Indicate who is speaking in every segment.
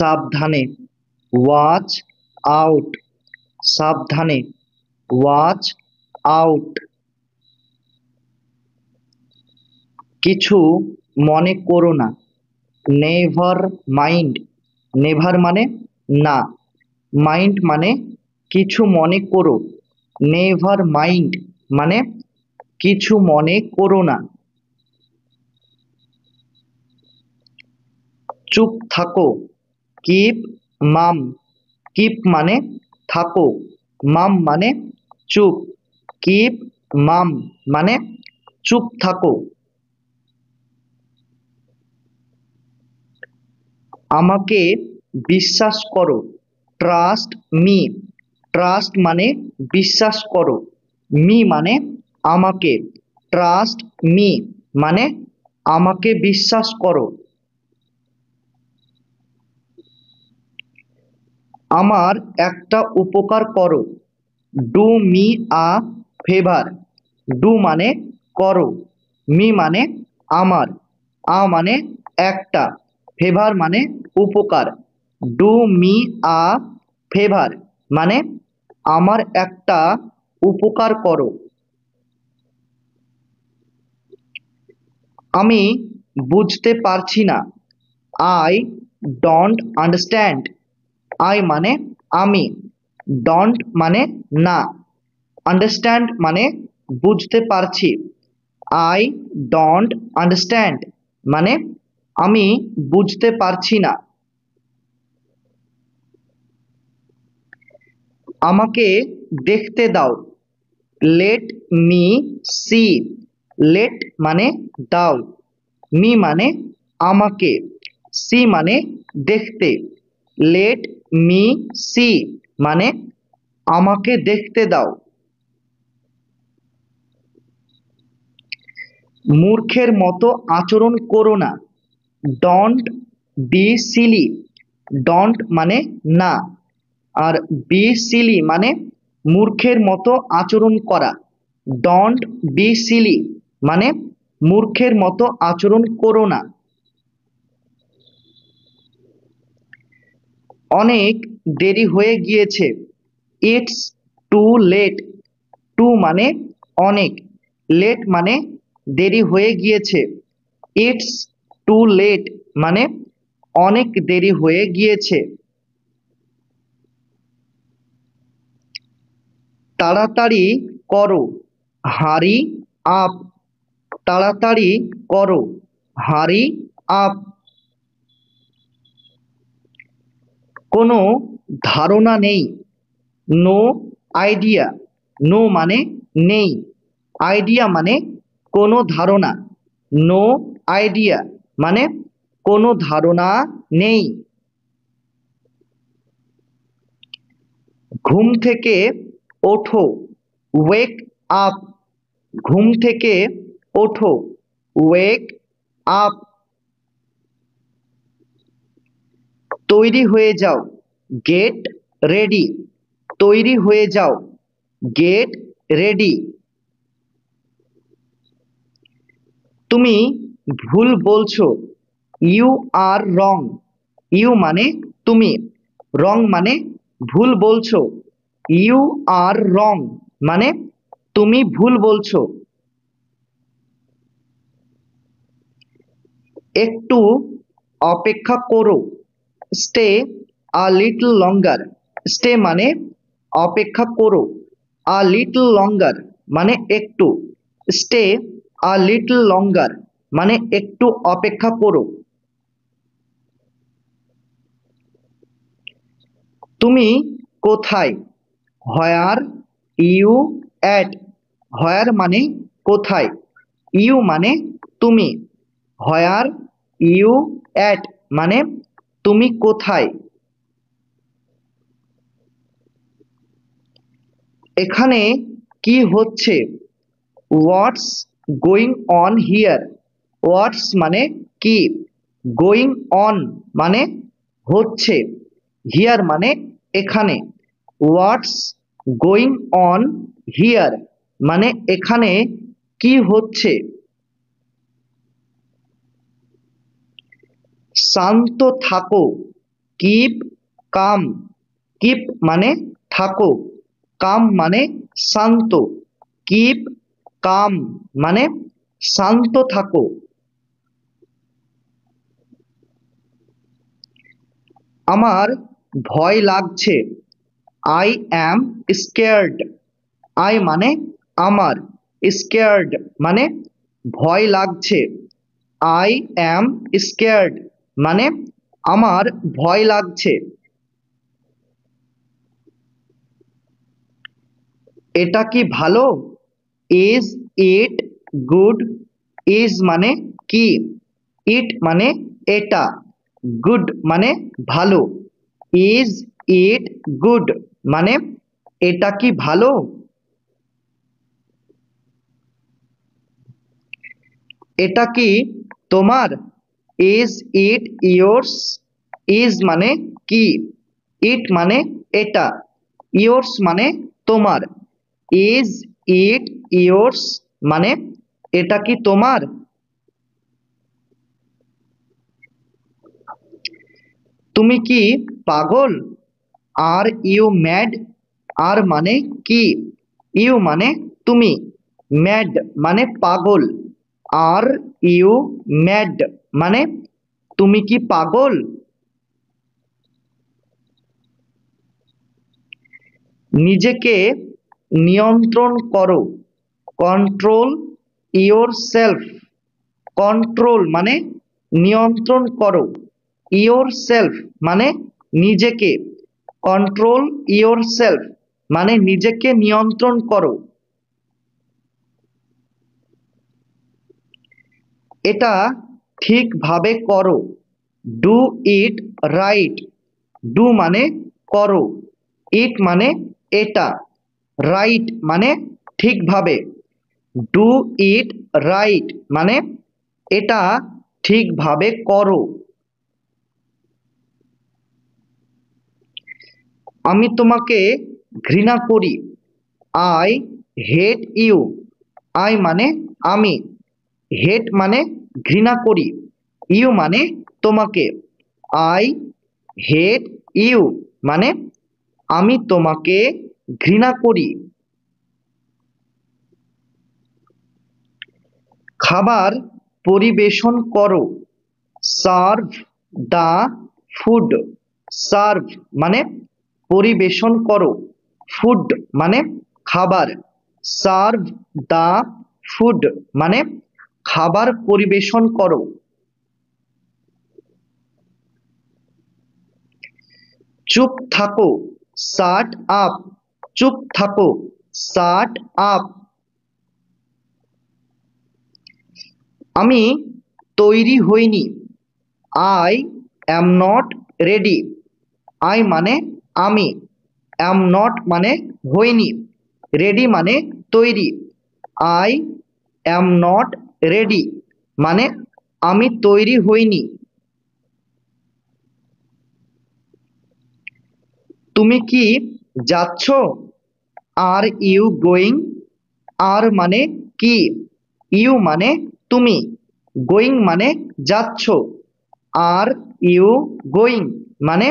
Speaker 1: সাবধানে, watch out, সাবধানে, watch out. কিছু মনে করো না, নেভার মাইন্ড, নেভার মানে না, মাইন্ড মানে কিছু মনে করো, নেভার মাইন্ড মানে কিছু মনে করো না। চুপ থাকো, কিপ মাম, কিপ মানে থাকো, মাম মানে চুপ, কিপ মাম মানে চুপ থাকো। আমাকে বিশ্বাস করো, ট্রাস্ট মি, ট্রাস্ট মানে বিশ্বাস করো, মি মানে আমাকে, ট্রাস্ট মি মানে আমাকে বিশ্বাস করো। আমার একটা উপকার করো, do me a favour, do মানে করো, মি মানে আমার, আ মানে একটা, ফেভার মানে উপকার, ডু মি আ ফেভার মানে আমার একটা উপকার করো। আমি বুঝতে পারছি না, আই ডোন্ট আন্ডারস্ট্যান্ড, আই মানে আমি, ডোন্ট মানে না, আন্ডারস্ট্যান্ড মানে বুঝতে পারছি, আই ডোন্ট আন্ডারস্ট্যান্ড মানে আমি বুঝতে পারছি না। আমাকে দেখতে দাও, লেট মি সি, লেট মানে দাও, মি মানে আমাকে, সি মানে দেখতে, লেট মি সি মানে আমাকে দেখতে দাও। মূর্খের মতো আচরণ করো না, ডোন্ট বি সিলি, ডোন্ট মানে না, আর বি সিলি মানে মূর্খের মতো আচরণ করা, ডোন্ট বি সিলি মানে মূর্খের মতো আচরণ করো না। অনেক দেরি হয়ে গিয়েছে, ইটস টু লেট, টু মানে অনেক, লেট মানে দেরি হয়ে গিয়েছে, ইটস টু লেট মানে অনেক দেরি হয়ে গিয়েছে। তাড়াতাড়ি করো, হারি আপ, তাড়াতাড়ি করো, হারি আপ। কোনো ধারণা নেই, নো আইডিয়া, নো মানে নেই, আইডিয়া মানে কোনো ধারণা, নো আইডিয়া মানে কোনো ধারণা নেই। ঘুম থেকে ওঠো, ওয়েক আপ, ঘুম থেকে ওঠো, ওয়েক আপ। তৈরি হয়ে যাও, গেট রেডি, তৈরি হয়ে যাও, গেট রেডি। তুমি ভুল বলছো, ইউ আর রং, ইউ মানে তুমি, রং মানে ভুল বলছো, ইউ আর রং মানে তুমি ভুল বলছো। একটু অপেক্ষা করো, stay a little longer, stay মানে অপেক্ষা করো, আ লিটল লঙ্গার মানে একটু, স্টে আ লিটল লঙ্গার মানে একটু অপেক্ষা করো। তুমি কোথায়, হোয়ার ইউ অ্যাট, হোয়ার মানে কোথায়, ইউ মানে তুমি, হোয়ার ইউ অ্যাট মানে তুমি কোথায়। এখানে কি হচ্ছে, হোয়াটস গোয়িং অন হিয়ার, হোয়াটস মানে কি, গোয়িং অন মানে হচ্ছে, হিয়ার মানে এখানে, হোয়াটস গোয়িং অন হিয়ার মানে এখানে কি হচ্ছে। শান্ত থাকো, কিপ কাম, কিপ মানে থাকো, কাম মানে শান্ত, কিপ কাম মানে শান্ত থাকো। আমার ভয় লাগছে, আই অ্যাম স্কেয়ার্ড, আই মানে আমার, স্কেয়ার্ড মানে ভয় লাগছে, আই অ্যাম স্কেয়ার্ড মানে আমার ভয় লাগছে। এটা কি ভালো, ইজ ইট গুড, ইজ মানে কি, ইট মানে এটা, গুড মানে ভালো, ইজ ইট গুড মানে এটা কি ভালো। এটা কি তোমার, ইজ ইট ইয়োর্স, ইজ মানে কি, ইট মানে এটা, ইয়োর্স মানে তোমার, ইজ ইট ইয়োর্স মানে এটা কি তোমার। তুমি কি পাগল, আর ইউ ম্যাড, আর মানে কি, ইউ মানে তুমি, ম্যাড মানে পাগল, আর ইউ ম্যাড মানে তুমি কি পাগল। নিজেকে নিয়ন্ত্রণ করো, কন্ট্রোল ইয়োর সেলফ, কন্ট্রোল মানে নিয়ন্ত্রণ করো, ইয়োর সেলফ মানে নিজেকে, কন্ট্রোল ইয়োর সেলফ মানে নিজেকে নিয়ন্ত্রণ করো। এটা ঠিকভাবে করো, ডু ইট রাইট, ডু মানে করো, ইট মানে এটা, রাইট মানে ঠিকভাবে, ডু ইট রাইট মানে এটা ঠিকভাবে করো। আমি তোমাকে ঘৃণা করি, আই হেট ইউ, আই মানে আমি, হেট মানে ঘৃণা করি, ইউ মানে তোমাকে, আই হেট ইউ মানে আমি তোমাকে ঘৃণা করি। খাবার পরিবেশন করো, সার্ভ দ্য ফুড, সার্ভ মানে পরিবেশন করো, ফুড মানে খাবার, সার্ভ দ্য ফুড মানে খাবার পরিবেশন করো। চুপ থাকো, শাট আপ, চুপ থাকো, শাট আপ। আমি তৈরি হইনি, I am not ready, I মানে আমি, অ্যাম নট মানে হইনি, রেডি মানে তৈরি, আই অ্যাম নট রেডি মানে আমি তৈরি হইনি। তুমি কি যাচ্ছ, আর ইউ গোয়িং, আর মানে কি, ইউ মানে তুমি, গোয়িং মানে যাচ্ছ, আর ইউ গোয়িং মানে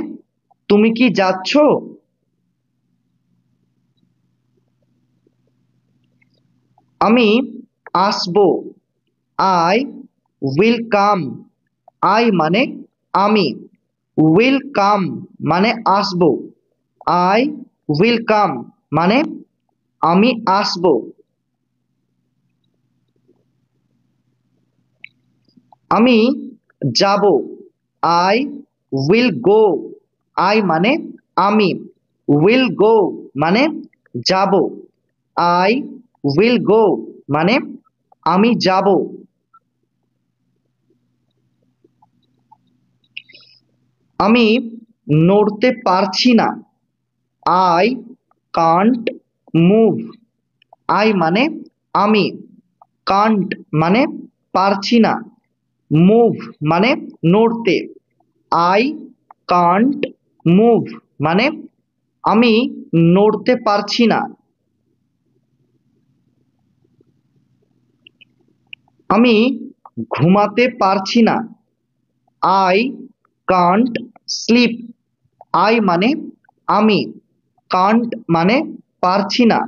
Speaker 1: তুমি কি যাচ্ছ। আমি আসবো, আই উইল কাম, আই মানে আমি, উইল কাম মানে আসবো, আই উইল কাম মানে আমি আসবো। আমি যাব, আই উইল গো, আই মানে আমি, উইল গো মানে যাব, আই উইল গো মানে আমি যাব। আমি নড়তে পারছি না, আই কান্ট মুভ, আই মানে আমি, কান্ট মানে পারছি না, মুভ মানে নড়তে, আই কান্ট মুভ মানে আমি নড়তে পারছি না। আমি ঘুমাতে পারছি না, আই কান্ট স্লিপ, আই মানে আমি, কান্ট মানে পারছি না,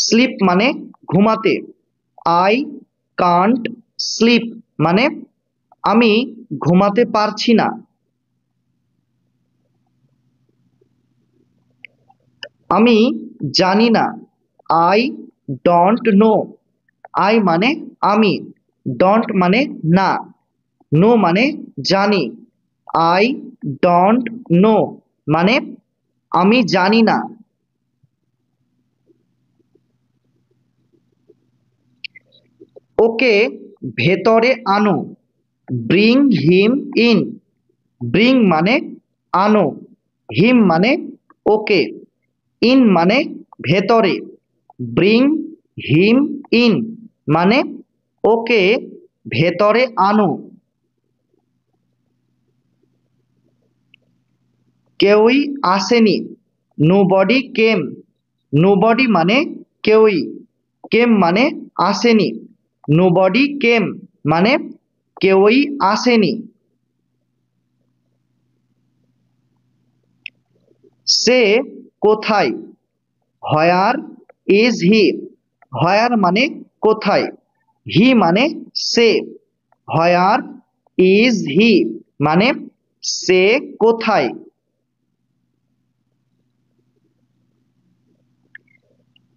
Speaker 1: স্লিপ মানে ঘুমাতে। আই কান্ট স্লিপ মানে আমি ঘুমাতে পারছি না। আমি জানি না, আই ডোন্ট নো। আই মানে আমি, ডোন্ট মানে না, নো মানে জানি। আই ডোন্ট নো মানে আমি জানি না। ওকে ভেতরে আনো, ব্রিং হিম ইন। ব্রিং মানে আনো, হিম মানে ওকে, ইন মানে ভেতরে। ব্রিং হিম ইন মানে ওকে ভেতরে আনো। কেউই আসেনি, নোবডি কেম। নোবডি মানে কেউই, কেম মানে আসেনি, নোবডি কেম মানে কেউই আসেনি। সে কোথায়, হোয়ার ইজ হি। হোয়ার মানে কোথায়, হি মানে সে, হোয়ার ইজ হি মানে সে কোথায়।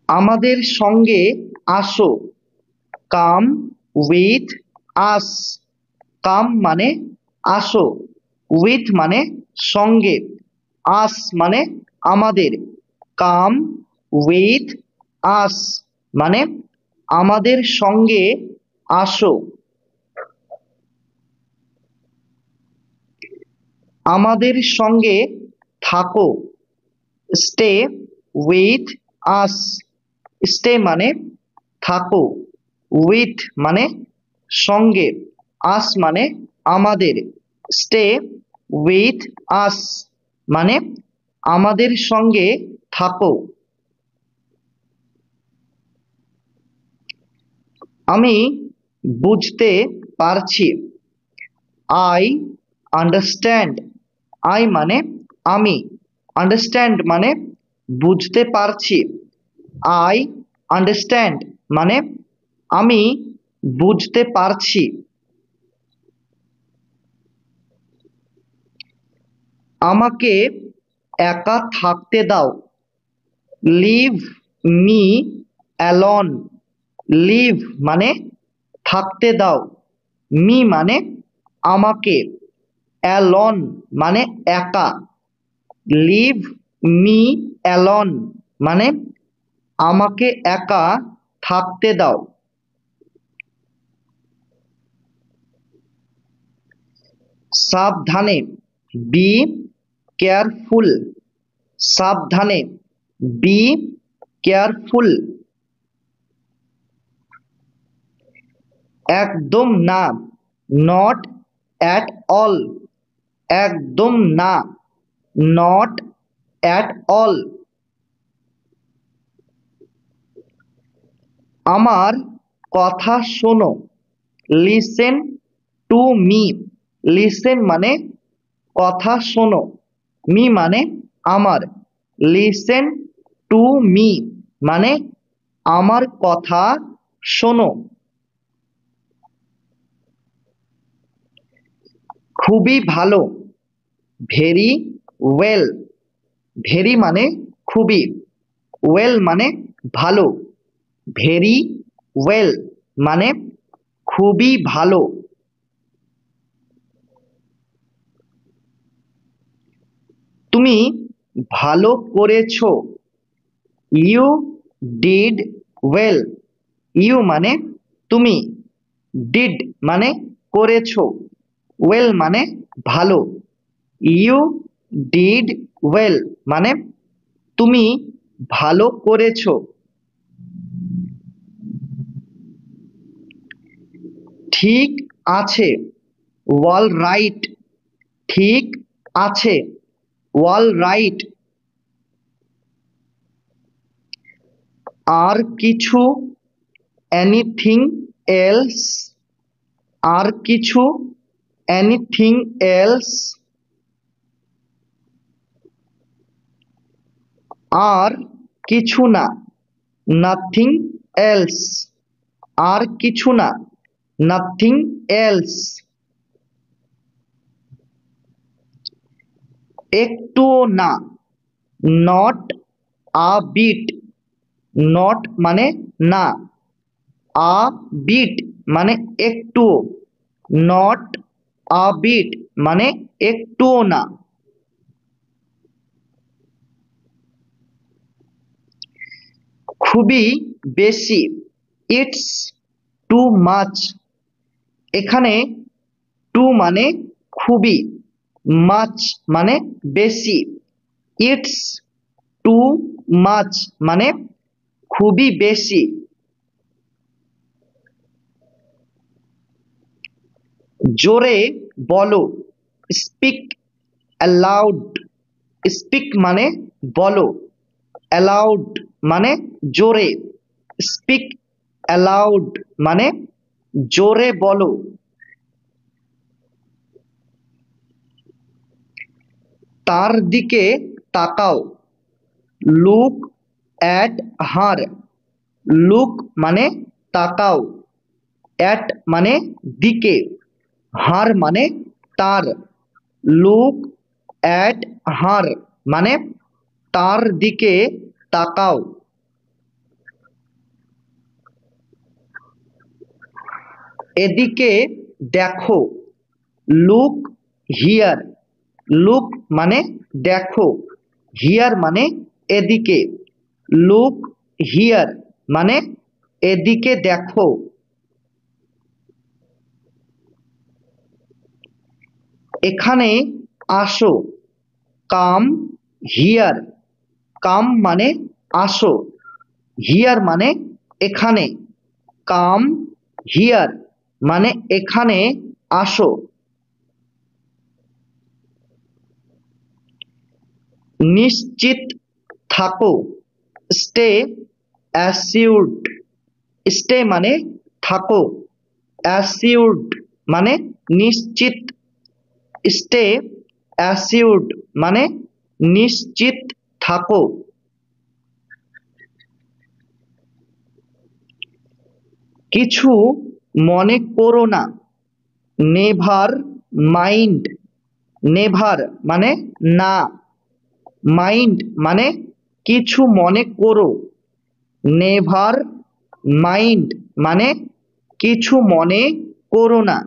Speaker 1: আমাদের সঙ্গে আসো, কাম উইথ আস। কাম মানে আসো, উইথ মানে সঙ্গে, আস মানে আমাদের। কাম উইথ আস মানে আমাদের সঙ্গে আসো। আমাদের সঙ্গে থাকো, স্টে উইথ আস। স্টে মানে থাকো, উইথ মানে সঙ্গে, আস মানে আমাদের। স্টে উইথ আস মানে আমাদের সঙ্গে থাকো। আমি বুঝতে পারছি, আই আন্ডারস্ট্যান্ড। আই মানে আমি, আন্ডারস্ট্যান্ড মানে বুঝতে পারছি। আই আন্ডারস্ট্যান্ড মানে আমি বুঝতে পারছি। আমাকে একা থাকতে দাও, লিভ মি অ্যালোন। লিভ মানে থাকতে দাও, মি মানে আমাকে, অ্যালোন মানে একা। লিভ মি অ্যালোন মানে আমাকে একা থাকতে দাও। সাবধানে, বি কেয়ারফুল। সাবধানে, বি কেয়ারফুল। একদম না, নট অ্যাট অল। একদম না, নট অ্যাট অল। আমার কথা শোনো, লিসেন টু মি। লিসেন মানে কথা শোনো, মি মানে আমার। লিসেন টু মি মানে আমার কথা শোনো। খুবই ভালো, ভেরি ওয়েল। ভেরি মানে খুবই, ওয়েল মানে ভালো। ভেরি ওয়েল মানে খুবই ভালো। তুমি ভালো করেছো, ইউ ডিড ওয়েল। ইউ মানে তুমি, ডিড মানে করেছো, ওয়েল মানে ভালো। ইউ ডিড ওয়েল মানে তুমি ভালো করেছো। ঠিক আছে, অল রাইট। ঠিক আছে, অল রাইট। আর কিছু, এনিথিং এলস। আর কিছু, এনিথিং এলস। আর কিছু না, নাথিং এলস। আর কিছু না, নাথিং এলস। একটুও না, নট আ বিট। নট মানে না, আ বিট মানে একটুও, নট আ বিট মানে একটুও না। খুবই বেশি, ইটস টু মাচ। এখানে টু মানে খুবই, মাচ মানে বেশি, ইটস টু মাচ মানে খুবই বেশি। জোরে বলো, স্পিক অ্যালাউড। স্পিক মানে বলো, অ্যালাউড মানে জোরে, স্পিক অ্যালাউড মানে জোরে বলো। তার দিকে তাকাও, লুক অ্যাট হার। লুক মানে তাকাও, অ্যাট মানে দিকে, হার মানে তার। লুক অ্যাট হার মানে তার দিকে তাকাও। এদিকে দেখো, লুক হিয়ার। লুক মানে দেখো, হিয়ার মানে এদিকে, লুক হিয়ার মানে এদিকে দেখো। এখানে আসো, কাম হিয়ার। কাম মানে আসো, হিয়ার মানে এখানে, কাম হিয়ার মানে এখানে আসো। নিশ্চিত থাকো, স্টে অ্যাসিউরড। স্টে মানে থাকো, অ্যাসিউরড মানে নিশ্চিত, স্টে অ্যাসিউরড মানে নিশ্চিত থাকো। কিছু মনে করো না, নেভার মাইন্ড। নেভার মানে না, মাইন্ড মানে কিছু মনে করো, নেভার মাইন্ড মানে কিছু মনে করো না।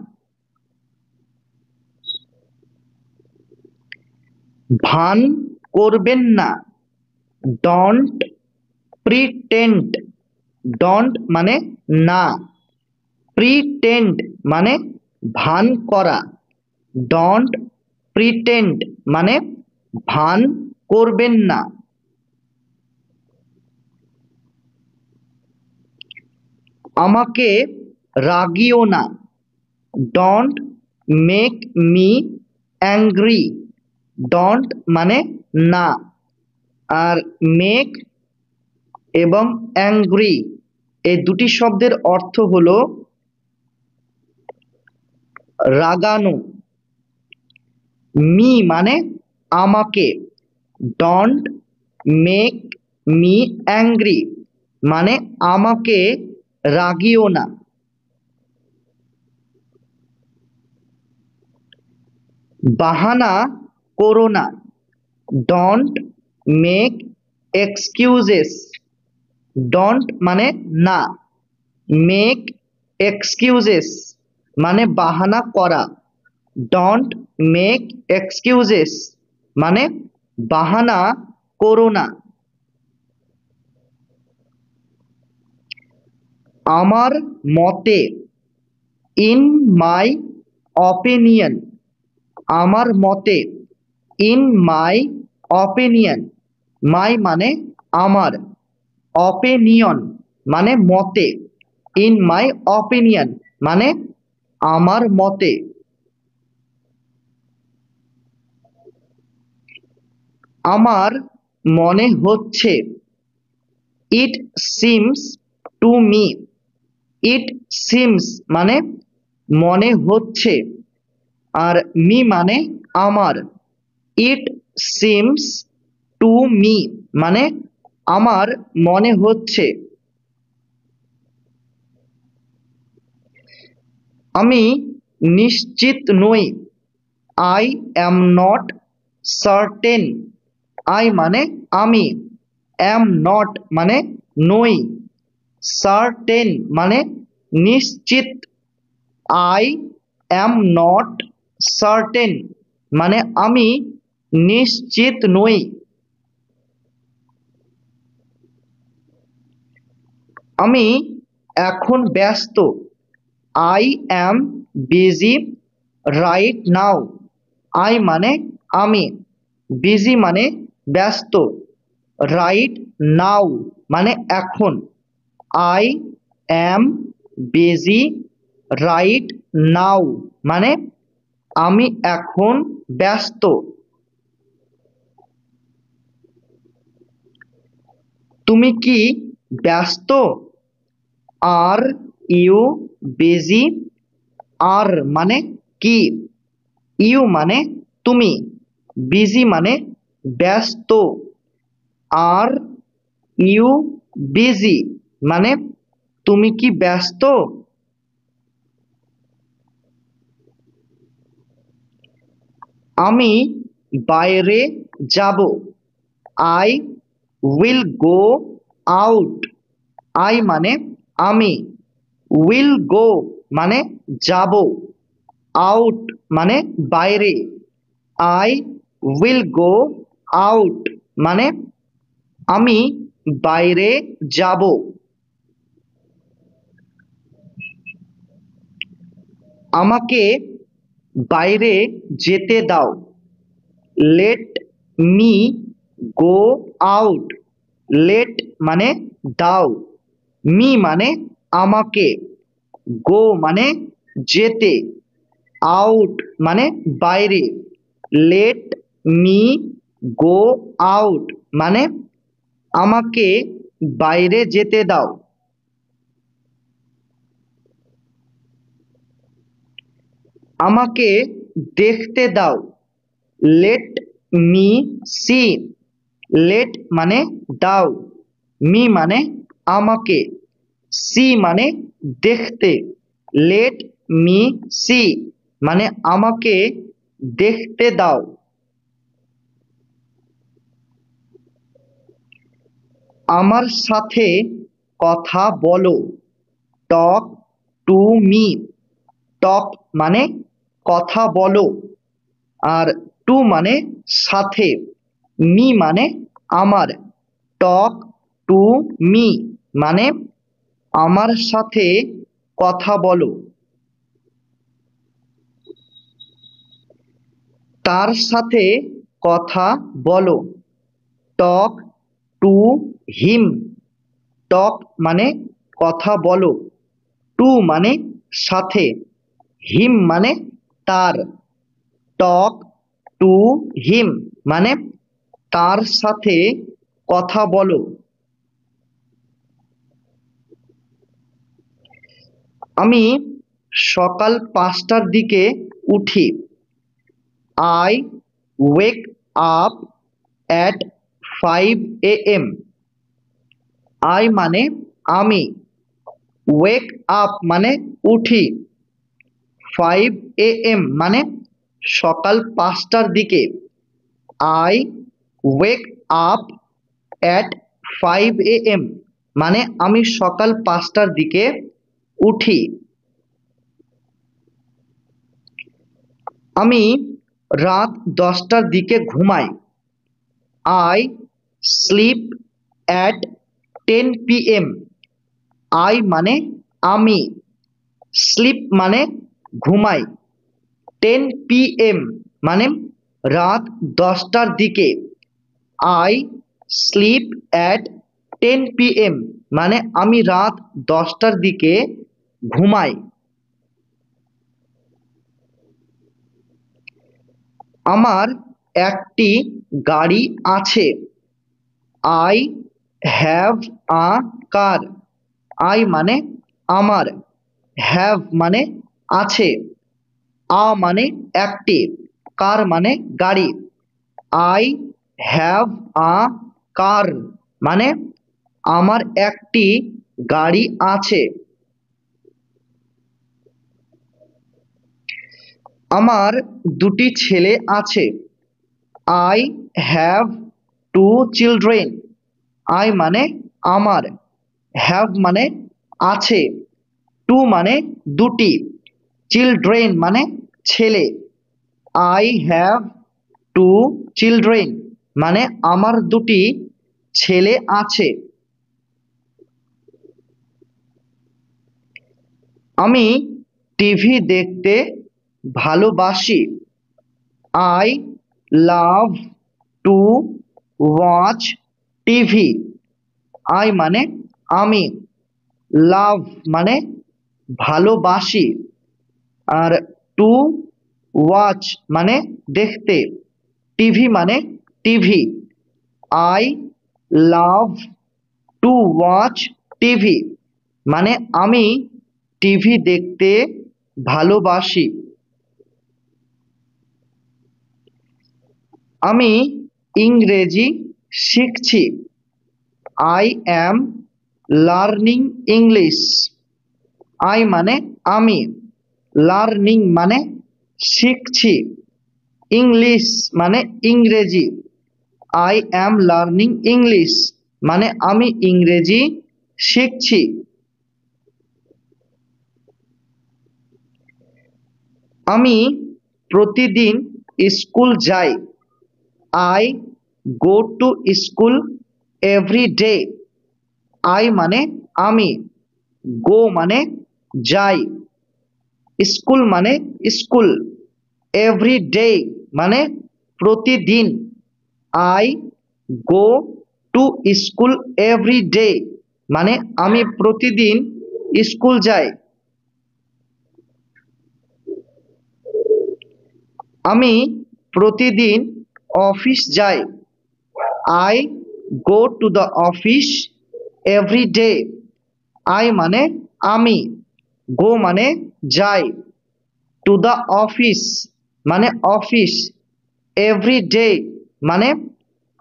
Speaker 1: ভান করবেন না, ডন্ট প্রিটেন্ড। ডন্ট মানে না, প্রিটেন্ড মানে ভান করা, ডন্ট প্রিটেন্ড মানে ভান করবেন না। আমাকে রাগিও না, don't make me angry. Don't মানে না, আর মেক এবং অ্যাংরি এই দুটি শব্দের অর্থ হলো রাগানো। মি মানে আমাকে, ডন্ট মেক মি অ্যাংরি মানে আমাকে রাগিও না। বাহানা করো না, ডন্ট মেক এক্সকিউজেস। ডন্ট মানে না, মেক এক্সকিউজেস মানে বাহানা করা, ডন্ট মেক এক্সকিউজেস মানে বাহানা করো না। আমার মতে, ইন মাই অপিনিয়ন। আমার মতে, ইন মাই অপিনিয়ন, মাই মানে আমার, অপিনিয়ন মানে মতে, ইন মাই অপিনিয়ন মানে আমার মতে। আমার মনে হচ্ছে, it seems to me. It seems মানে মনে হচ্ছে, আর মি মানে আমার, ইট সিমস টু মি মানে আমার মনে হচ্ছে। আমি নিশ্চিত নই। I am not certain. I মানে আমি, অ্যাম নট মানে নই, সার্টেন মানে নিশ্চিত। আই অ্যাম নট সার্টেন মানে আমি নিশ্চিত নই। আমি এখন ব্যস্ত। I am busy right now. I মানে আমি, বিজি মানে ব্যস্ত, রাইট নাও মানে এখন। I am busy right now মানে আমি এখন ব্যস্ত। তুমি কি ব্যস্ত? Are you busy? আর মানে কি, ইউ মানে তুমি, বিজি মানে ব্যস্ত। আর ইউ বিজি মানে তুমি কি ব্যস্ত? আমি বাইরে যাব। I will go out. I মানে আমি, উইল গো মানে যাব, আউট মানে বাইরে। আই উইল গো আউট মানে আমি বাইরে যাব। আমাকে বাইরে যেতে দাও। Let me go out. Let মানে দাও, মি মানে আমাকে, গো মানে যেতে, আউট মানে বাইরে। লেট মি গো আউট মানে আমাকে বাইরে যেতে দাও। আমাকে দেখতে দাও। Let me C. লেট মানে দাও, মি মানে আমাকে, সি মানে দেখতে। লেট মি সি মানে আমাকে দেখতে দাও। আমার সাথে কথা বলো। Talk to me. টক মানে কথা বলো, আর টু মানে সাথে, মি মানে আমার। টক টু মি মানে আমার সাথে কথা বলো। তার সাথে কথা বলো। Talk to him. টক মানে কথা বলো, টু মানে সাথে, হিম মানে তার। টক টু হিম মানে তার সাথে কথা বলো। আমি সকাল 5টার দিকে উঠি। I wake up at 5 AM। I মানে আমি, ওয়েক আপ মানে উঠি, 5 AM মানে সকাল 5টার দিকে। I wake up at 5 AM মানে আমি সকাল 5টার দিকে উঠি। আমি রাত 10টার দিকে ঘুমাই। I sleep at 10 PM। I মানে আমি, স্লিপ মানে ঘুমাই, 10 PM মানে রাত 10টার দিকে। আই স্লিপ অ্যাট 10 PM মানে আমি রাত 10টার দিকে ঘুমাই। আমার একটি গাড়ি আছে। I have a car. I মানে আমার, হ্যাভ মানে আছে, আ মানে একটি, কার মানে গাড়ি। আই হ্যাভ আ কার মানে আমার একটি গাড়ি আছে। আমার দুটি ছেলে আছে। I have to children. I মানে আমার, হ্যাভ মানে আছে, টু মানে দুটি, চিলড্রেন মানে ছেলে। আই হ্যাভ টু চিলড্রেন মানে আমার দুটি ছেলে আছে। আমি টিভি দেখতে ভালোবাসি। I love to watch TV. I মানে আমি, লাভ মানে ভালোবাসি, আর টু ওয়াচ মানে দেখতে, টিভি মানে TV. I love to watch TV মানে আমি টিভি দেখতে ভালোবাসি। আমি ইংরেজি শিখছি। I am learning English. I মানে আমি, লার্নিং মানে শিখছি, ইংলিশ মানে ইংরেজি। আই অ্যাম লার্নিং ইংলিশ মানে আমি ইংরেজি শিখছি। আমি প্রতিদিন স্কুল যাই। I go to school every day. I মানে আমি, গো মানে যাই, স্কুল মানে স্কুল, এভরি ডে মানে প্রতিদিন। I go to school every day মানে আমি প্রতিদিন স্কুল যাই। আমি প্রতিদিন অফিস যাই। I go to the office every day. I মানে আমি, গো মানে যাই, টু দ্য অফিস মানে অফিস, এভরি ডে মানে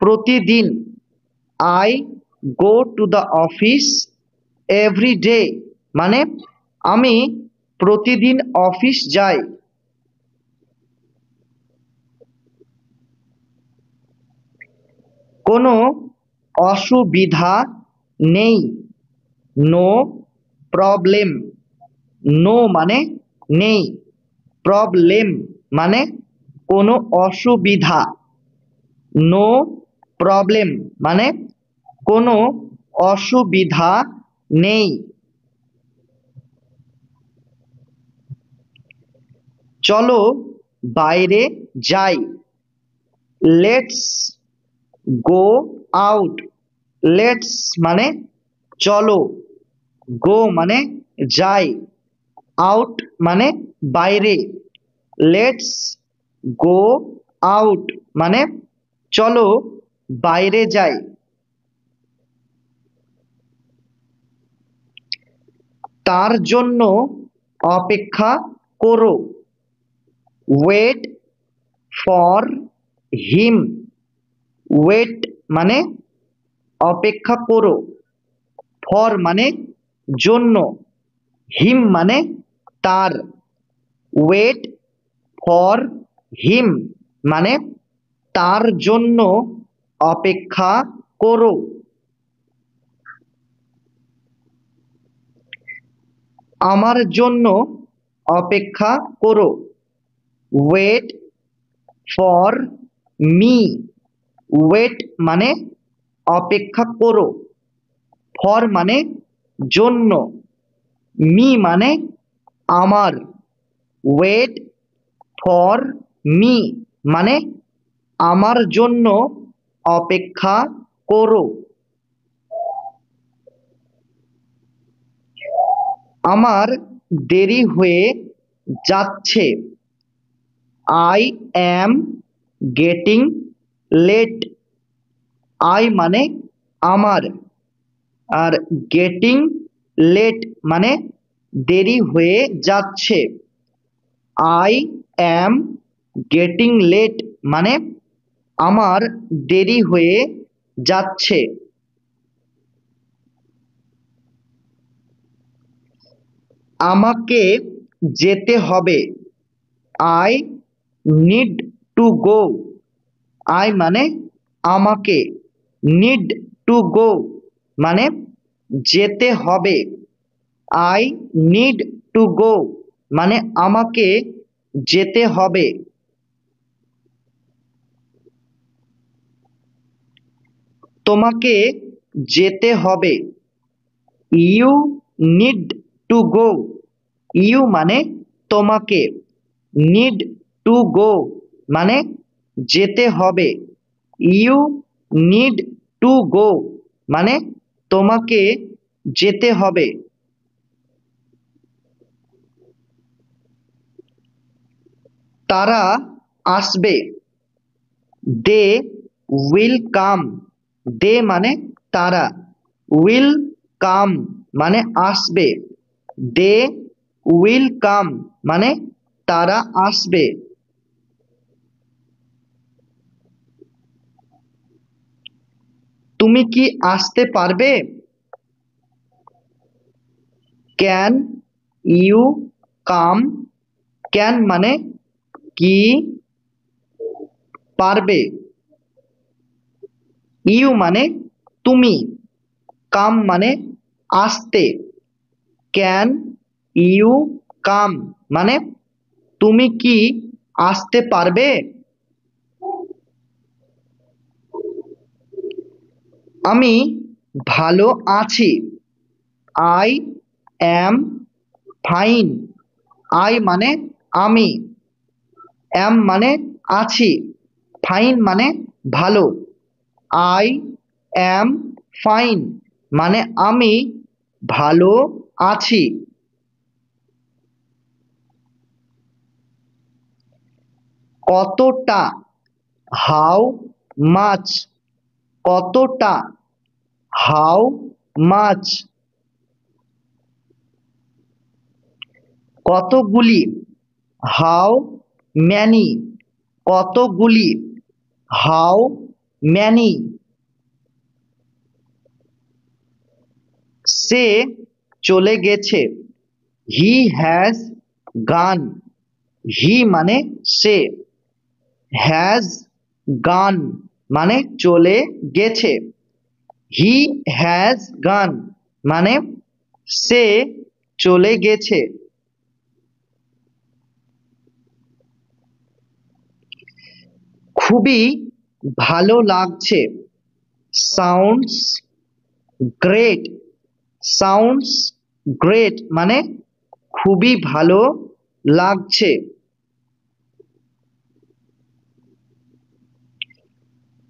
Speaker 1: প্রতিদিন। I go to the office every day মানে আমি প্রতিদিন অফিস যাই। কোনো অসুবিধা নেই। No problem. নো মানে নেই, প্রবলেম মানে কোনো অসুবিধা, নো প্রবলেম মানে কোনো অসুবিধা নেই। চলো বাইরে যাই। Let's go out. লেটস মানে চলো, গো মানে যাই, আউট মানে বাইরে। লেটস গো আউট মানে চলো বাইরে যাই। তার জন্য অপেক্ষা করো। Wait for him. ওয়েট মানে অপেক্ষা করো, ফর মানে জন্য, হিম মানে তার। ওয়েট ফর হিম মানে তার জন্য অপেক্ষা করো। আমার জন্য অপেক্ষা করো। Wait for me. ওয়েট মানে অপেক্ষা করো, ফর মানে জন্য, মি মানে আমার। ওয়েট ফর মি মানে আমার জন্য অপেক্ষা করো। আমার দেরি হয়ে যাচ্ছে। I am getting late. I মানে আমার, আর গেটিং লেট মানে দেরি হয়ে যাচ্ছে। আই অ্যাম গেটিং লেট মানে আমার দেরি হয়ে যাচ্ছে। আমাকে যেতে হবে। I need to go. I মানে আমাকে, নিড টু গো মানে যেতে হবে। আই নিড টু গো মানে আমাকে যেতে হবে। তোমাকে যেতে হবে। You need to go. You মানে তোমাকে, নিড টু গো মানে যেতে হবে। ইউ নিড টু গো মানে তোমাকে যেতে হবে। তারা আসবে। They will come. দে মানে তারা, উইল কাম মানে আসবে। দে উইল কাম মানে তারা আসবে। তুমি কি আসতে পারবে? Can you come. ক্যান মানে কি, পারবে। ইউ মানে তুমি, কাম মানে আসতে। ক্যান ইউ কাম মানে তুমি কি আসতে পারবে? আমি ভালো আছি। I am fine. আই মানে আমি, অ্যাম মানে আছি, ফাইন মানে ভালো। আই অ্যাম ফাইন মানে আমি ভালো আছি। কতটা, হাউ মাচ। কতটা, হাউ মাচ। কতগুলি, হাউ ম্যানি। কতগুলি, হাউ ম্যানি। সে চলে গেছে। He has gone. হি মানে সে, হ্যাজ গান মানে চলে গেছে। হি হ্যাজ গান মানে সে চলে গেছে। খুবই ভালো লাগছে। Sounds great. সাউন্ডস গ্রেট মানে খুবই ভালো লাগছে।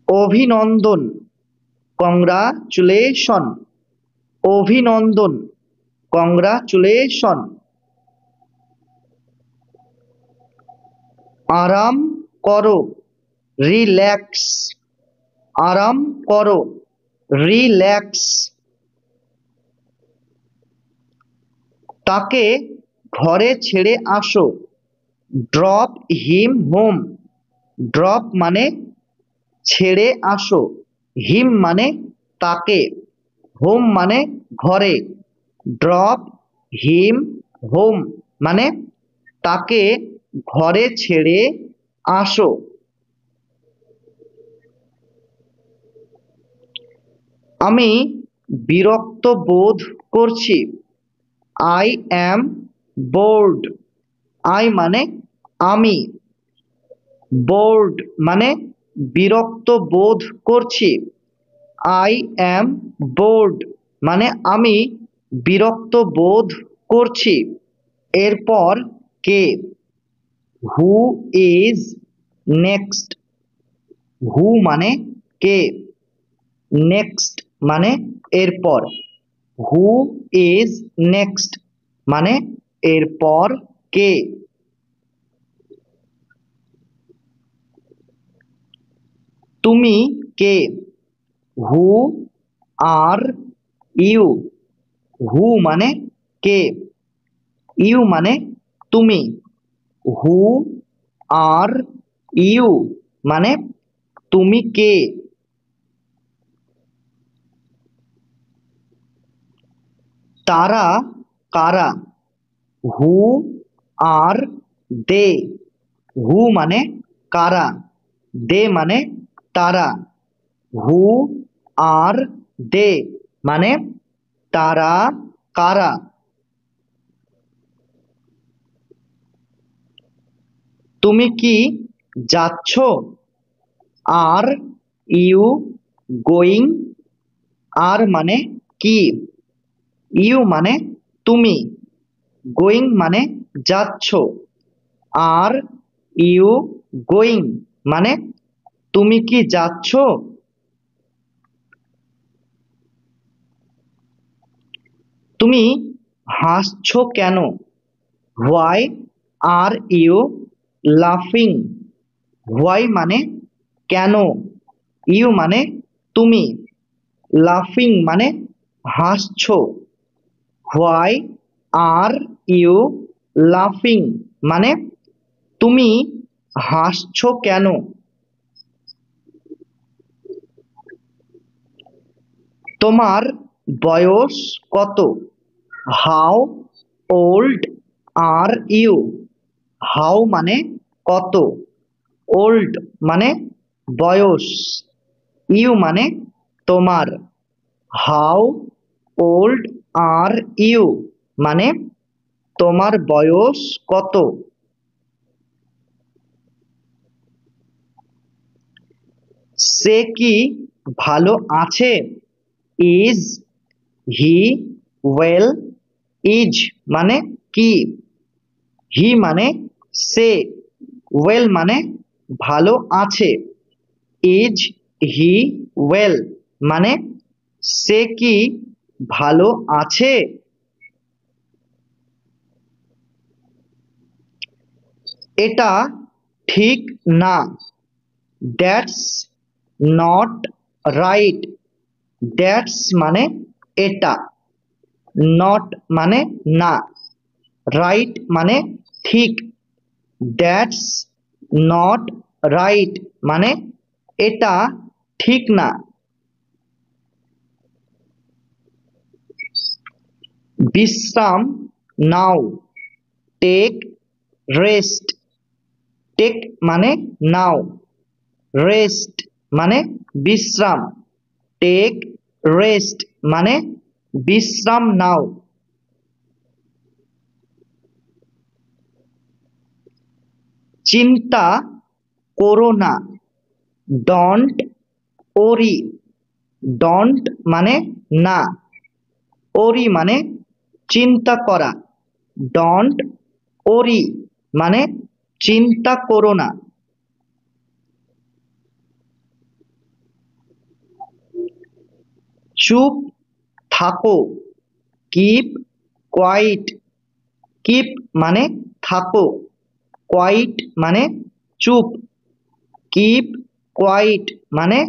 Speaker 1: অভিনন্দন, কংগ্রাচুলেশন। অভিনন্দন, কংগ্রাচুলেশন। আরাম করো, রিল্যাক্স। আরাম করো, রিল্যাক্স। তাকে ঘরে ছেড়ে আসো। ড্রপ হিম হোম। ড্রপ মানে ছেড়ে আসো, হিম মানে তাকে, হোম মানে ঘরে। ড্রপ হিম হোম মানে তাকে ঘরে ছেড়ে আসো। আমি বিরক্ত বোধ করছি। I am board. আই মানে আমি, বোর্ড মানে বিরক্ত বোধ করছি। আই অ্যাম বোর্ড মানে আমি বিরক্ত বোধ করছি। এরপর কে, হু ইজ নেক্সট। হু মানে কে, নেক্সট মানে এরপর। হু ইজ নেক্সট মানে এরপর কে। তুমি কে, হু আর ইউ। হু মানে কে, ইউ মানে তুমি। হু আর ইউ মানে তুমি কে? তারা কারা? হু আর দে। হু মানে কারা, দে মানে তারা। হু আর দে মানে তারা কারা? তুমি কি যাচ্ছ? Are you going? আর মানে কি, ইউ মানে তুমি, গোয়িং মানে যাচ্ছ। আর ইউ গোয়িং মানে তুমি কি যাচ্ছ? তুমি হাসছো কেন? হোয়াই আর ইউ লাফিং? হোয়াই মানে কেন, ইউ মানে তুমি, লাফিং মানে হাসছো। হোয়াই আর ইউ লাফিং মানে তুমি হাসছো কেন? তোমার বয়স কত? How old are you? How মানে কত, ওল্ড মানে বয়স, ইউ মানে তোমার। হাউ ওল্ড আর ইউ মানে তোমার বয়স কত? সে কি ভালো আছে? Is he well? ইজ মানে কি, হি মানে সে, ওয়েল মানে ভালো আছে। ইজ হি ওয়েল মানে সে কি ভালো আছে? এটা ঠিক না। That's not right. দ্যাটস মানে এটা, নট মানে না, রাইট মানে ঠিক। দ্যাটস নট রাইট মানে এটা ঠিক না। বিশ্রাম নাও, টেক রেস্ট। টেক মানে নাও, রেস্ট মানে বিশ্রাম। টেক রেস্ট মানে বিশ্রাম নাও। চিন্তা করো না, ডন্ট ওরি। ডন্ট মানে না, ওরি মানে চিন্তা করা। ডন্ট ওরি মানে চিন্তা করো না। চুপ থাকো, কিপ কোয়াইট। কিপ মানে থাকো, কোয়াইট মানে চুপ। কিপ কোয়াইট মানে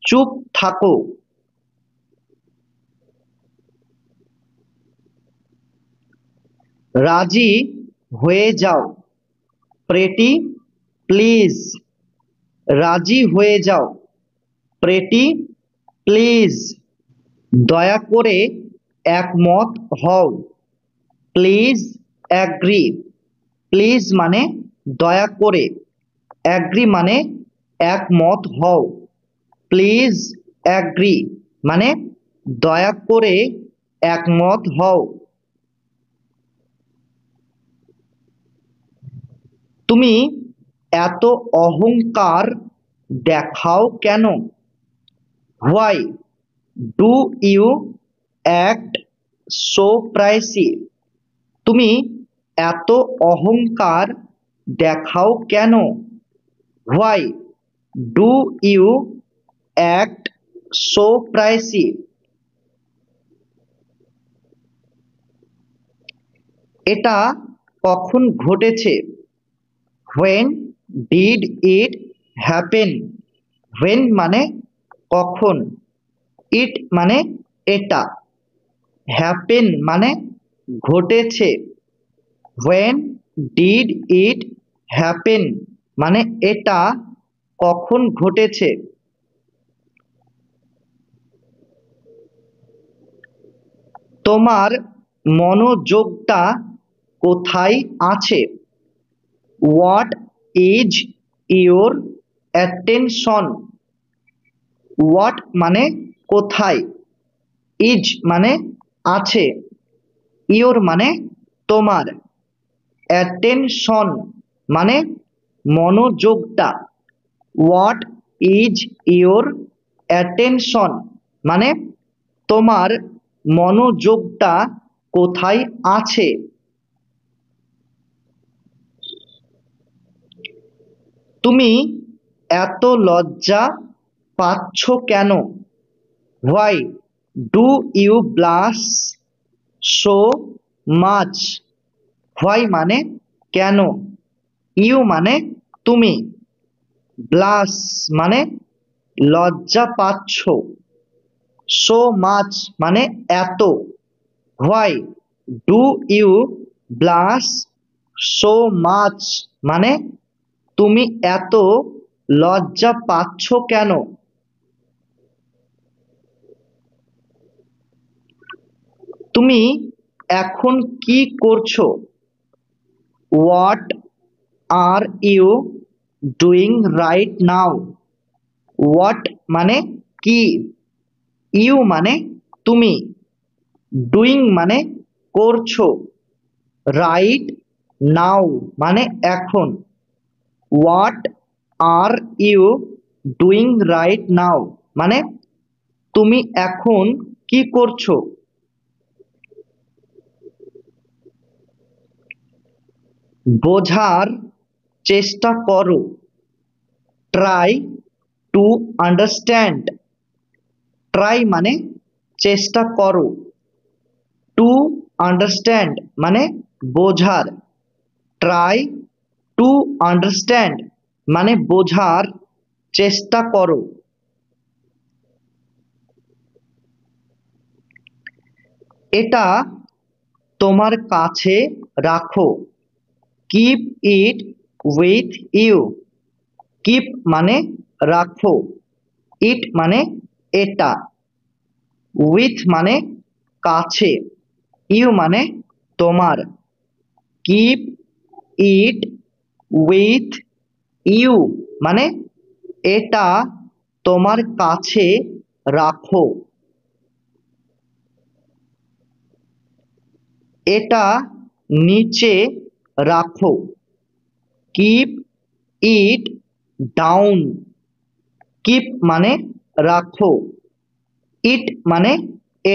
Speaker 1: চুপ থাকো। রাজি হয়ে যাও, প্রেটি প্লিজ। রাজি হয়ে যাও, প্রেটি প্লিজ। দয়া করে একমত হও, প্লিজ অ্যাগ্রি। প্লিজ মানে দয়া করে, অ্যাগ্রি মানে একমত হও। প্লিজ অ্যাগ্রি মানে দয়া করে একমত হও। তুমি এত অহংকার দেখাও কেন? Why do you act so pricey? তুমি এত অহংকার দেখাও কেন? Why do you act so pricey? এটা কখন ঘটেছে? When did it happen? When মানে কখন, ইট মানে এটা, হ্যাপেন মানে ঘটেছে। হোয়েন ডিড ইট হ্যাপেন মানে এটা কখন ঘটেছে? তোমার মনোযোগটা কোথায় আছে? What is your attention? What মানে কোথায়, ইজ মানে আছে, ইয়োর মানে তোমার, অ্যাটেনশন মানে মনোযোগটা। হোয়াট ইজ ইয়োর অ্যাটেনশন মানে তোমার মনোযোগটা কোথায় আছে? তুমি এত লজ্জা পাচ্ছ কেন? Why do you blush so much? Why মানে কেন, ইউ মানে তুমি, ব্লাশ মানে লজ্জা পাচ্ছ, সো মাচ মানে এত। Why do you blush so much মানে তুমি এত লজ্জা পাচ্ছ কেন? তুমি এখন কি করছো? What are you doing right now? What মানে কি, ইউ মানে তুমি, ডুইং মানে করছো, রাইট নাও মানে এখন। What are you doing right now মানে তুমি এখন কি করছো? বোঝার চেষ্টা করো, ট্রাই টু আন্ডারস্ট্যান্ড। ট্রাই মানে চেষ্টা করো, টু আন্ডারস্ট্যান্ড মানে বোঝার, ট্রাই টু আন্ডারস্ট্যান্ড মানে বোঝার চেষ্টা করো। এটা তোমার কাছে রাখো, keep it with you. Keep মানে রাখো, ইট মানে এটা, উইথ মানে কাছে, ইউ মানে তোমার। কিপ ইট উইথ ইউ মানে এটা তোমার কাছে রাখো। এটা নিচে রাখো, কিপ ইট ডাউন। কিপ মানে রাখো, ইট মানে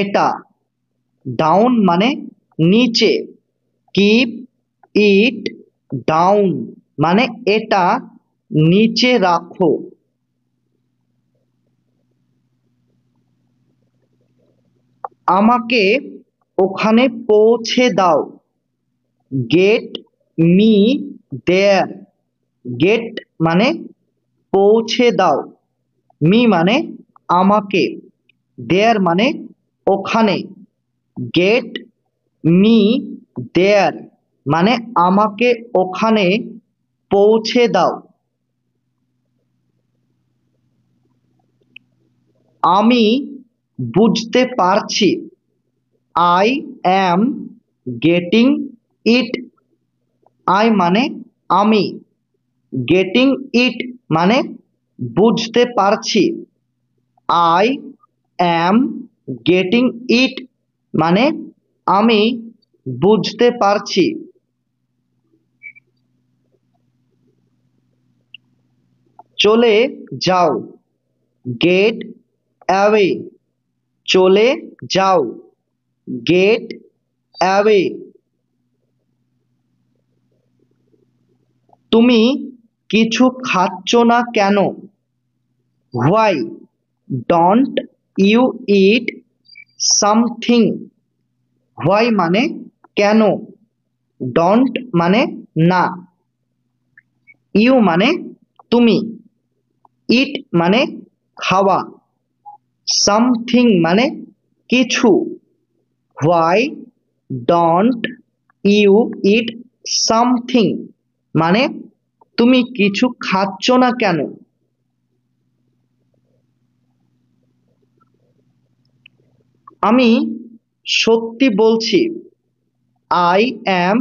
Speaker 1: এটা, ডাউন মানে নিচে, কিপ ইট ডাউন মানে এটা নিচে রাখো। আমাকে ওখানে পৌঁছে দাও, গেট মি দেয়ার। গেট মানে পৌঁছে দাও, মি মানে আমাকে, দেয়ার মানে ওখানে, গেট মি দেয়ার মানে আমাকে ওখানে পৌঁছে দাও। আমি বুঝতে পারছি, I am getting it. I মানে আমি, গেটিং ইট মানে বুঝতে পারছি, আই অ্যাম গেটিং ইট মানে আমি বুঝতে পারছি। চলে যাও, গেট অ্যাওয়ে। চলে যাও, গেট অ্যাওয়ে। তুমি কিছু খাচ্ছ না কেন? Why don't you eat something? Why মানে কেন, ডোন্ট মানে না, ইউ মানে তুমি, ইট মানে খাওয়া, সামথিং মানে কিছু। Why don't you eat something মানে তুমি কিছু খাচ্ছ না কেন? আমি সত্যি বলছি। I am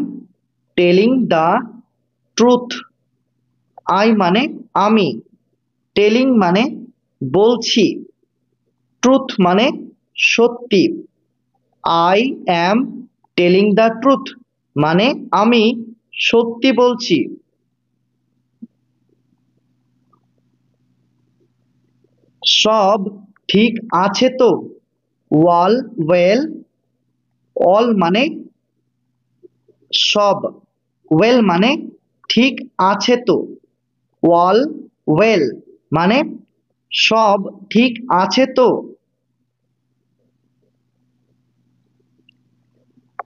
Speaker 1: telling the truth. I মানে আমি, টেলিং মানে বলছি, ট্রুথ মানে সত্যি। I am telling the truth মানে আমি সত্যি বলছি। সব ঠিক আছে তো? All well. অল মানে সব, ওয়েল মানে ঠিক আছে তো। অল ওয়েল মানে সব ঠিক আছে তো।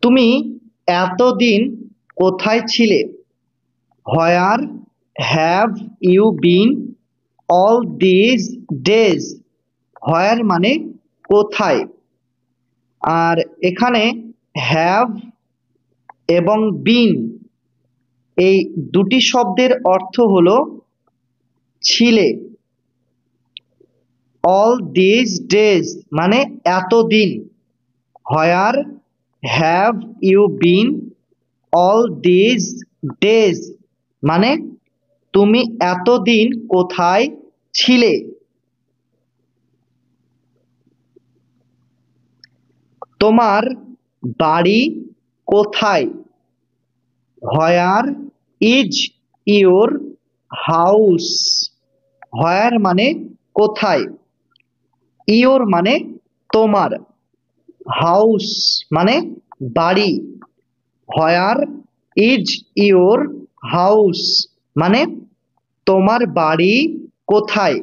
Speaker 1: তুমি এতদিন কোথায় ছিলে? Where have you been all this days? Where মানে কোথায়, আর এখানে হ্যাভ এবং বিন এই দুটি শব্দের অর্থ হলো ছিলে। অল দিস ডেজ মানে এতদিন। Where have you been all this days মানে তুমি এতদিন কোথায় ছিলে? তোমার বাড়ি কোথায়? Where is your house? Where মানে কোথায়, ইউর মানে তোমার, হাউস মানে বাড়ি। হোয়ার ইজ ইউর হাউস মানে তোমার বাড়ি কোথায়?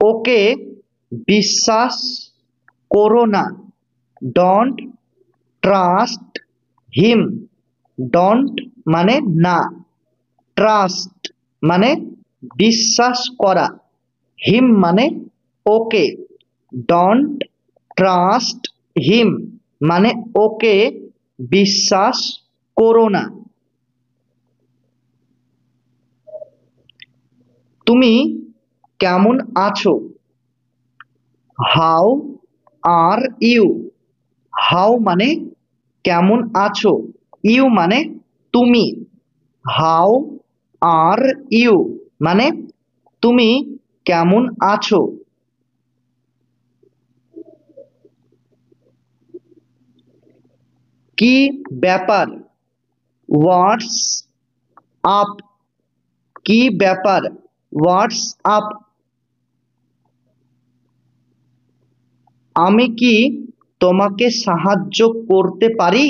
Speaker 1: ওকে বিশ্বাস করো না। Don't trust him. ডোন্ট মানে না, ট্রাস্ট মানে বিশ্বাস করা, হিম মানে ওকে। ডোন্ট ট্রাস্ট হিম মানে ওকে বিশ্বাস করো না। তুমি কেমন আছো? How are you? হাউ মানে কেমন আছো, ইউ মানে তুমি। হাউ আর ইউ মানে তুমি কেমন আছো? কি ব্যাপার? What's up? কি ব্যাপার? What's up? আমি কি তোমাকে সাহায্য করতে পারি?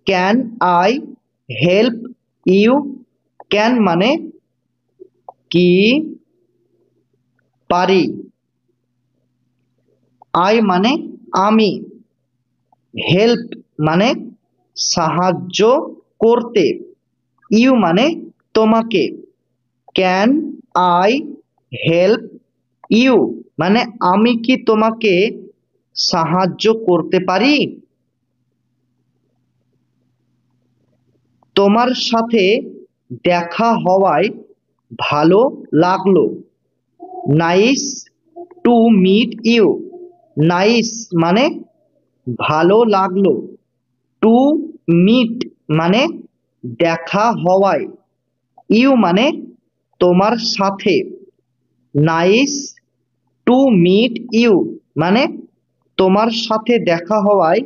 Speaker 1: Can I help you? Can মানে কি, পারি। আই মানে আমি, হেল্প মানে সাহায্য করতে, ইউ মানে তোমাকে। ক্যান আই হেল্প ইউ মানে আমি কি তোমাকে সাহায্য করতে পারি? তোমার সাথে দেখা হওয়ায় ভালো লাগলো। Nice to meet you. Nice মানে ভালো লাগলো, টু মিট মানে দেখা হওয়ায়, ইউ মানে তোমার সাথে। নাইস টু মিট ইউ মানে তোমার সাথে দেখা হওয়ায়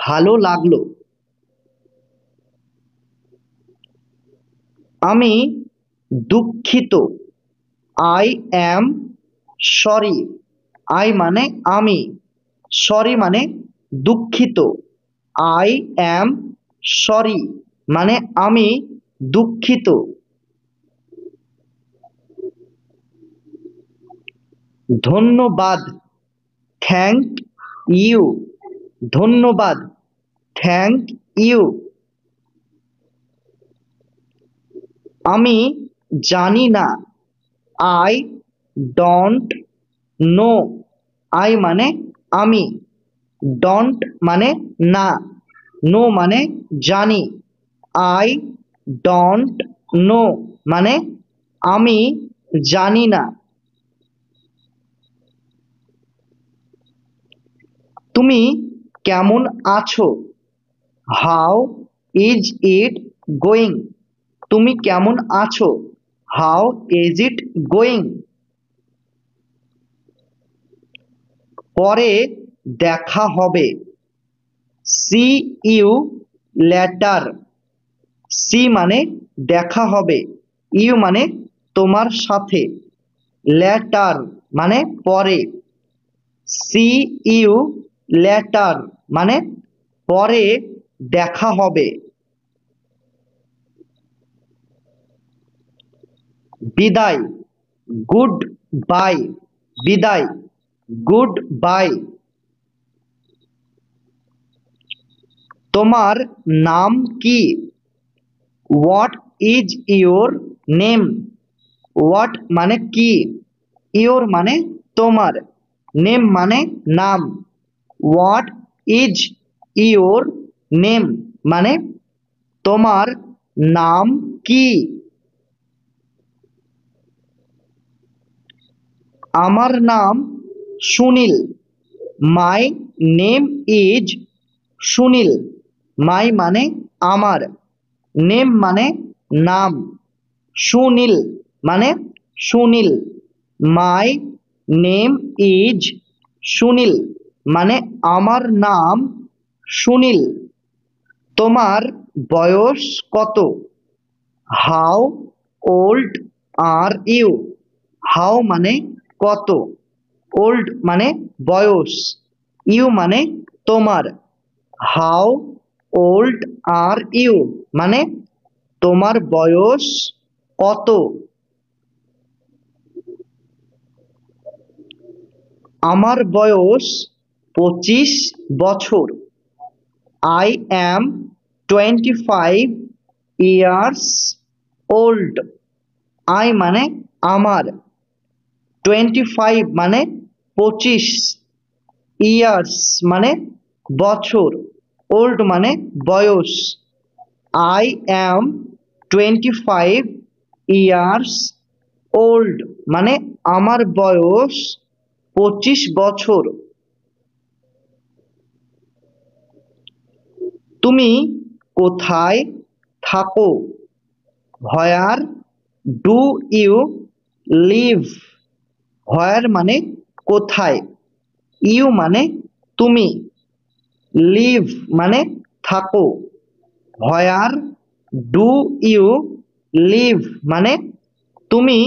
Speaker 1: ভালো লাগলো। আমি দুঃখিত। I am sorry. আই মানে আমি, সরি মানে দুঃখিত। আই অ্যাম সরি মানে আমি দুঃখিত। ধন্যবাদ। Thank you. ধন্যবাদ। Thank you. আমি জানি না। I don't know. আই মানে আমি, ডোন্ট মানে না, নো মানে জানি। আই ডোন্ট নো মানে আমি জানি না। তুমি কেমন আছো? How is it going? তুমি কেমন আছো? How is it going? পরে দেখা হবে। C you later. সি মানে দেখা হবে, ইউ মানে তোমার সাথে, লেটার মানে পরে। সি ইউ লেটার মানে পরে দেখা হবে। বিদায়, গুড বাই। বিদায়, গুড বাই। তোমার নাম কি? What is your name? What মানে কি, ইউর মানে তোমার, নেম মানে নাম। হোয়াট ইজ ইউর নেম মানে তোমার নাম কি? আমার নাম Sunil. My name is Sunil. My মানে আমার, নেম মানে নাম, সুনীল মানে Sunil. My name is Sunil মানে আমার নাম সুনীল। তোমার বয়স কত? How old are you? How মানে কত, ওল্ড মানে বয়স, ইউ মানে তোমার। হাউ ওল্ড আর ইউ মানে তোমার বয়স কত? আমার বয়স 25 বছর। I am 25 years old. I মানে আমার, 25 মানে 25, ইয়ার্স মানে বছর, ওল্ড মানে বয়স। আই অ্যাম 25 ইয়ার্স ওল্ড মানে আমার বয়স 25 বছর। তুমি কোথায় থাকো? Where do you live? Where মানে কোথায়, ইউ মানে তুমি, লিভ মানে থাকো। হোয়ার ডু ইউ লিভ মানে তুমি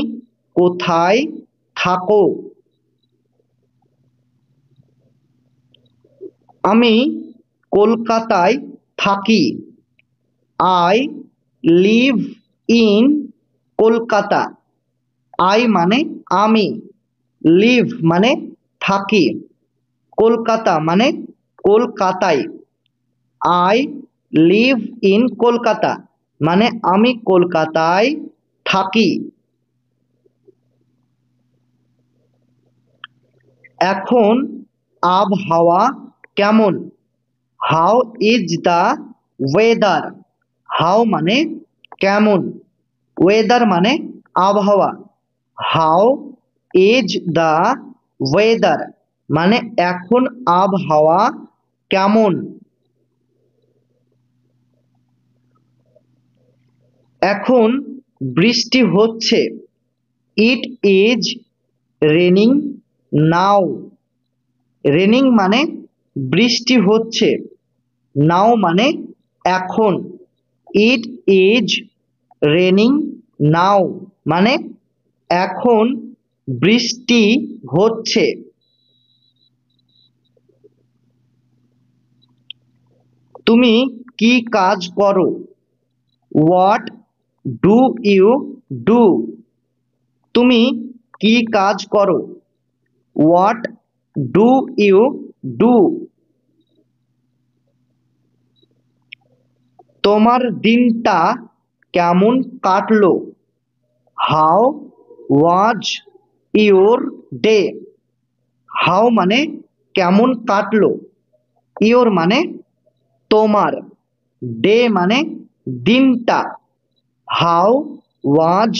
Speaker 1: কোথায় থাকো? আমি কলকাতায় থাকি। I live in Kolkata. I মানে আমি, লিভ মানে থাকি, কলকাতা মানে কলকাতায়। আই লিভ ইন কলকাতা মানে আমি কলকাতায় থাকি। এখন আবহাওয়া কেমন? How is the weather? How মানে কেমন, ওয়েদার মানে আবহাওয়া। হাউ ইজ দ্য ওয়েদার মানে এখন আবহাওয়া কেমন? এখন বৃষ্টি হচ্ছে। It is raining now. Raining মানে বৃষ্টি হচ্ছে, নাও মানে এখন। ইট ইজ রেনিং নাও মানে এখন বৃষ্টি হচ্ছে। তুমি কি কাজ করো? What do you do? তুমি কি কাজ করো? What do you do? তোমার দিনটা কেমন কাটলো? How was your day? How মানে কেমন কাটলো, ইউর মানে তোমার, ডে মানে দিনটা। হাউ ওয়াজ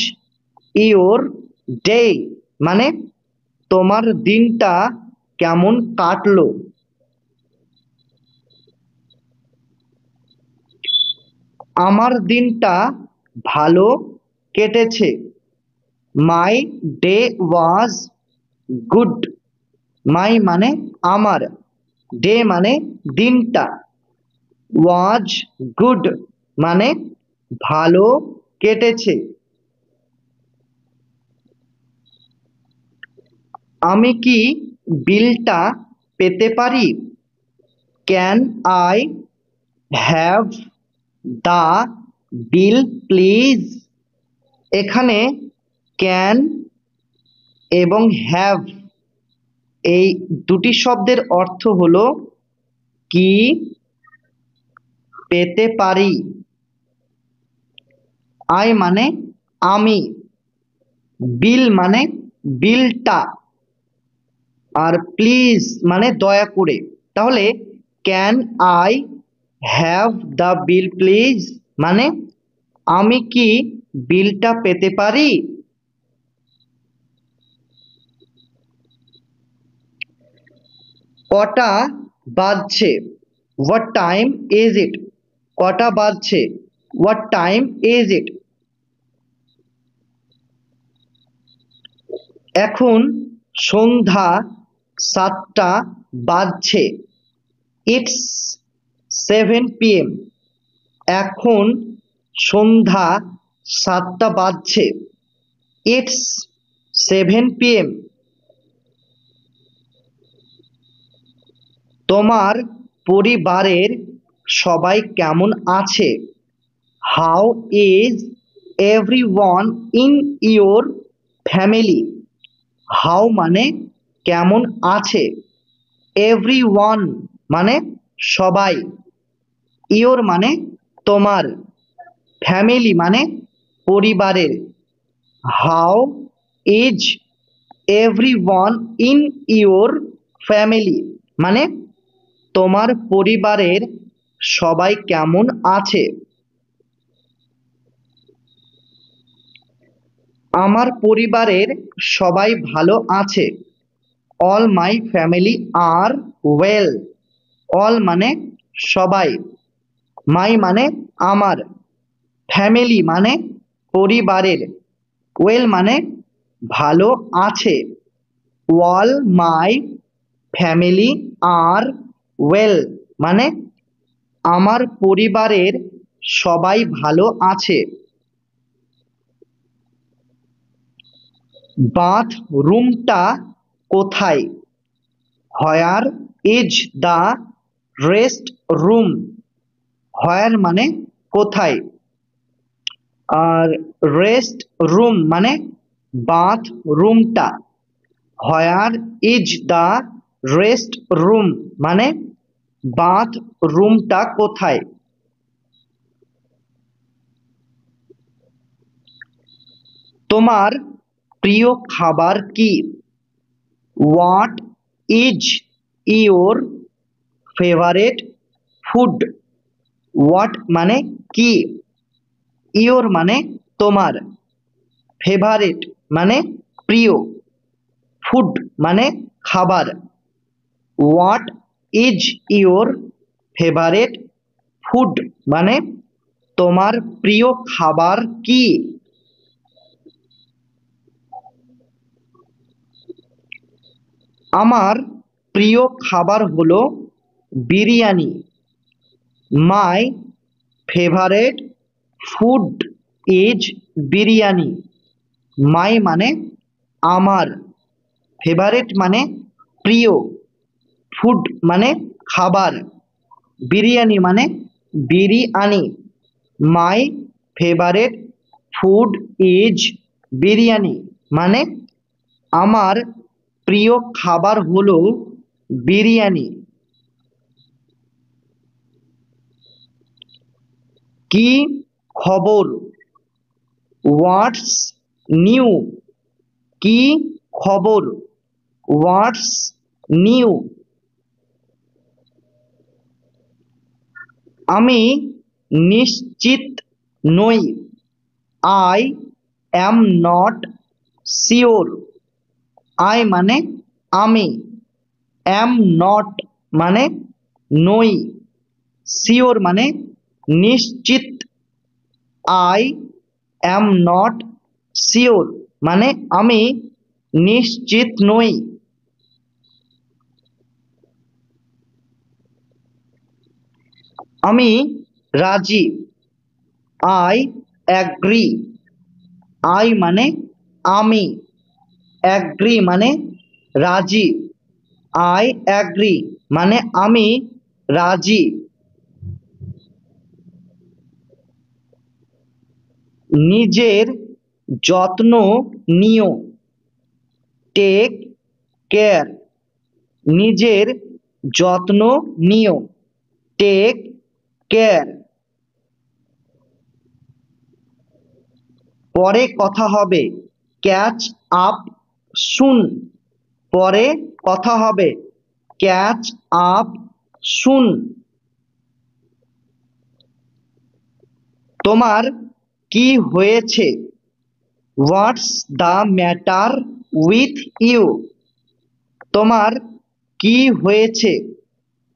Speaker 1: ইউর ডে মানে তোমার দিনটা কেমন কাটলো। আমার দিনটা ভালো কেটেছে। মাই ডে ওয়াজ গুড। মাই মানে আমার, ডে মানে দিনটা, ওয়াজ গুড মানে ভালো কেটেছে। আমি কি বিলটা পেতে পারি? Can I have the bill please? এখানে ক্যান এবং হ্যাভ এই দুটি শব্দের অর্থ হলো কি পেতে পারি। আই মানে আমি, বিল মানে বিলটা, আর প্লিজ মানে দয়া করে। তাহলে can I have the bill please মানে আমি কি বিলটা পেতে পারি? কটা বাজছে? What time is it? কটা বাজছে? What time is it? এখন সন্ধ্যা 7টা বাজছে। It's 7 PM। এখন সন্ধ্যা 7টা বাজছে। It's 7 PM। তোমার পরিবারের সবাই কেমন আছে? How is everyone in your family? How মানে কেমন আছে, এভরিওয়ান মানে সবাই, ইয়োর মানে তোমার, ফ্যামিলি মানে পরিবারের। How is everyone in your family মানে তোমার পরিবারের সবাই কেমন আছে? আমার পরিবারের সবাই ভালো আছে। All my family are well. All মানে সবাই, মাই মানে আমার, ফ্যামিলি মানে পরিবারের, ওয়েল মানে ভালো আছে। All my family are well মানে আমার পরিবারের সবাই ভালো আছে। বাথরুমটা কোথায়? Where is the restroom? Where মানে কোথায়, আর রেস্ট রুম মানে বাথরুমটা। Where is the restroom মানে বাথরুমটা কোথায়? তোমার প্রিয় খাবার কি? What is your favourite food? What মানে কি, ইয়োর মানে তোমার, ফেভারেট মানে প্রিয়, ফুড মানে খাবার। What is your favourite food মানে তোমার প্রিয় খাবার কি? আমার প্রিয় খাবার হলো biryani. My favourite food is biryani. My মানে আমার, ফেভারেট মানে প্রিয়, ফুড মানে খাবার, বিরিয়ানি মানে biryani. My favourite food is biryani মানে আমার প্রিয় খাবার হলো বিরিয়ানি। কি খবর? What's new? কি খবর? What's new? আমি নিশ্চিত নই। I am not sure. I মানে আমি, অ্যাম নট মানে নই, শিওর মানে নিশ্চিত আই অ্যাম নট শিওর মানে আমি নিশ্চিত নই। আমি রাজি, আই অ্যাগ্রি। আই মানে আমি, অ্যাগ্রি মানে রাজি, আই অ্যাগ্রি মানে আমি রাজি। নিজের যত্ন নিও, টেক কেয়ার। নিজের যত্ন নিও, টেক কেয়ার। পরে কথা হবে, ক্যাচ আপ সুন। পরে কথা হবে, ক্যাচ আপ সুন। তোমার কি হয়েছে, what's the matter with you. তোমার কি হয়েছে,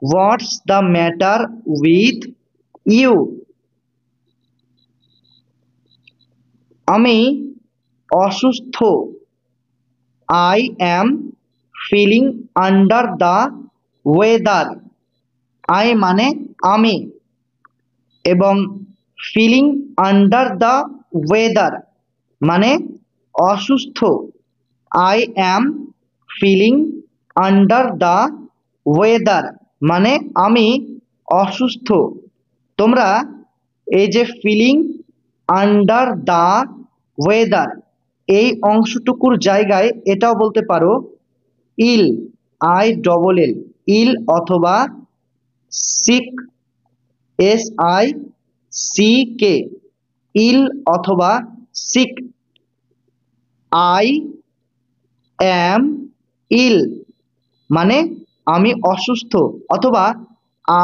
Speaker 1: what's the matter with you. আমি অসুস্থ, I am feeling under the weather. I মানে আমি এবং ফিলিং আন্ডার দ্য ওয়েদার মানে অসুস্থ। I am feeling under the weather মানে আমি অসুস্থ। তোমরা এই যে ফিলিং আন্ডার দ্য ওয়েদার এই অংশটুকুর জায়গায় এটাও বলতে পারো ইল, আই ডবল এল, ইল অথবা sick, S I C K, ইল অথবা সিক। আই অ্যাম ইল মানে আমি অসুস্থ, অথবা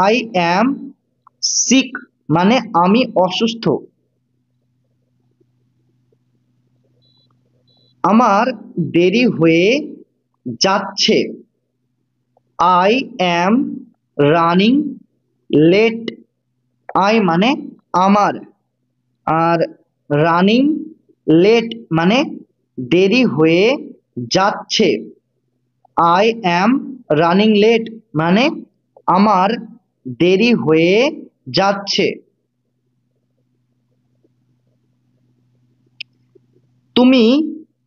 Speaker 1: আই অ্যাম সিক মানে আমি অসুস্থ। আমার দেরি হয়ে যাচ্ছে, I am running late. I মানে আমার, আর রানিং লেট মানে দেরি হয়ে যাচ্ছে। আই অ্যাম রানিং লেট মানে আমার দেরি হয়ে যাচ্ছে। তুমি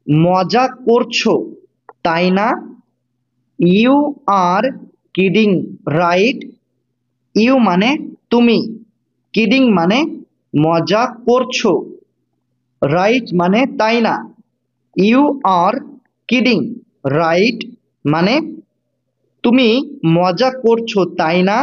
Speaker 1: মজা করছো তাই না, you are kidding right. You মানে তুমি, কিডিং মানে মজা করছো, রাইট মানে তাই না। ইউ আর কিডিং রাইট মানে তুমি মজা করছো তাই না।